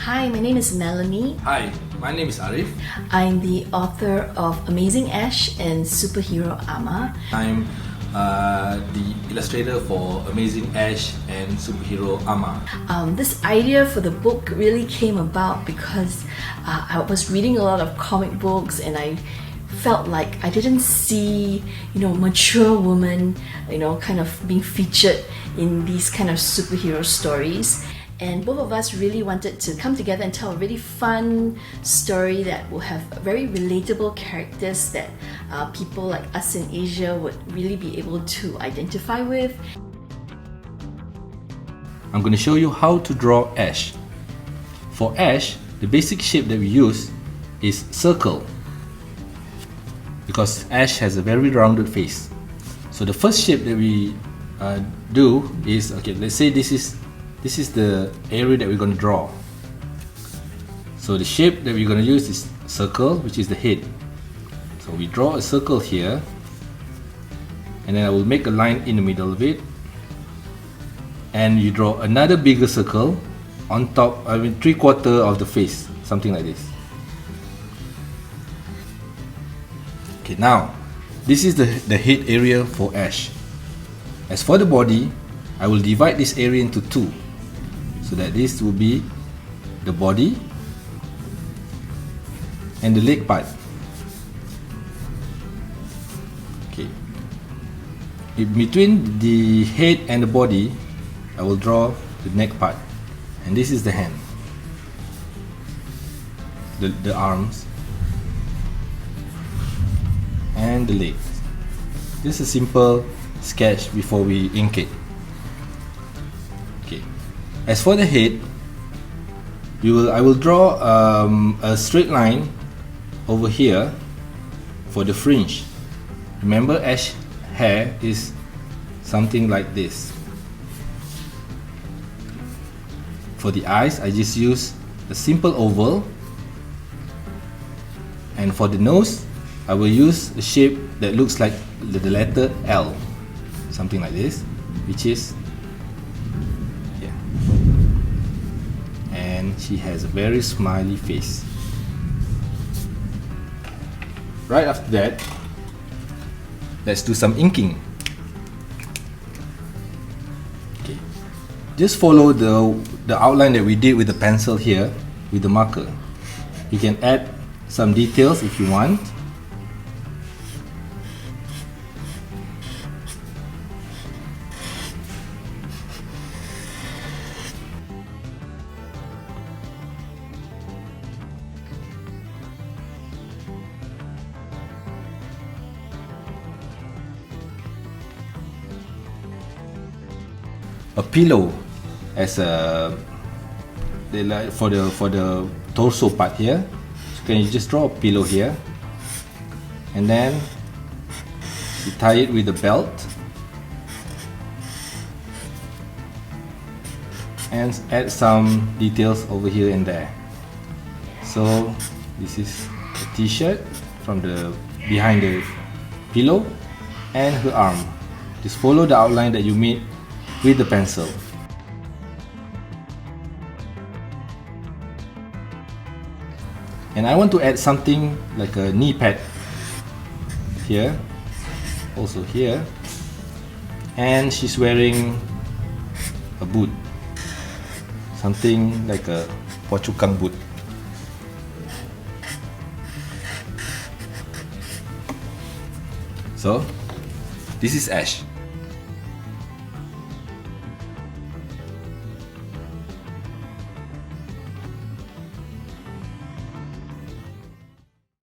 Hi, my name is Melanie. Hi, my name is Arif. I'm the author of Amazing Ash and Superhero Ama. I'm the illustrator for Amazing Ash and Superhero Ama. This idea for the book really came about because I was reading a lot of comic books and I felt like I didn't see, mature women, kind of being featured in these kind of superhero stories. And both of us really wanted to come together and tell a really fun story that will have very relatable characters that people like us in Asia would really be able to identify with. I'm going to show you how to draw Ash. For Ash, the basic shape that we use is circle, because Ash has a very rounded face. So the first shape that we do is, okay, let's say this is the area that we're going to draw. So the shape that we're going to use is circle, which is the head. So we draw a circle here, and then I will make a line in the middle of it, and you draw another bigger circle on top, 3/4 of the face, something like this. Okay, now this is the head area for Ash. As for the body, I will divide this area into two, so that this will be the body and the leg part. Okay. In between the head and the body, I will draw the neck part, and this is the hand, the arms, and the legs. Just a simple sketch before we ink it. Okay. As for the head, I will draw a straight line over here for the fringe. Remember, Ash hair is something like this. For the eyes, I just use a simple oval, and for the nose, I will use a shape that looks like the letter L, something like this, which is here. And she has a very smiley face. Right after that, let's do some inking. Okay. Just follow the outline that we did with the pencil here with the marker. You can add some details if you want. A pillow as for the torso part here. So can you just draw a pillow here, and then you tie it with a belt and add some details over here and there. So this is a t-shirt from the behind the pillow, and her arm. Just follow the outline that you made with the pencil. And I want to add something like a knee pad here, also here, and she's wearing a boot, something like a pochukang boot. So this is Ash.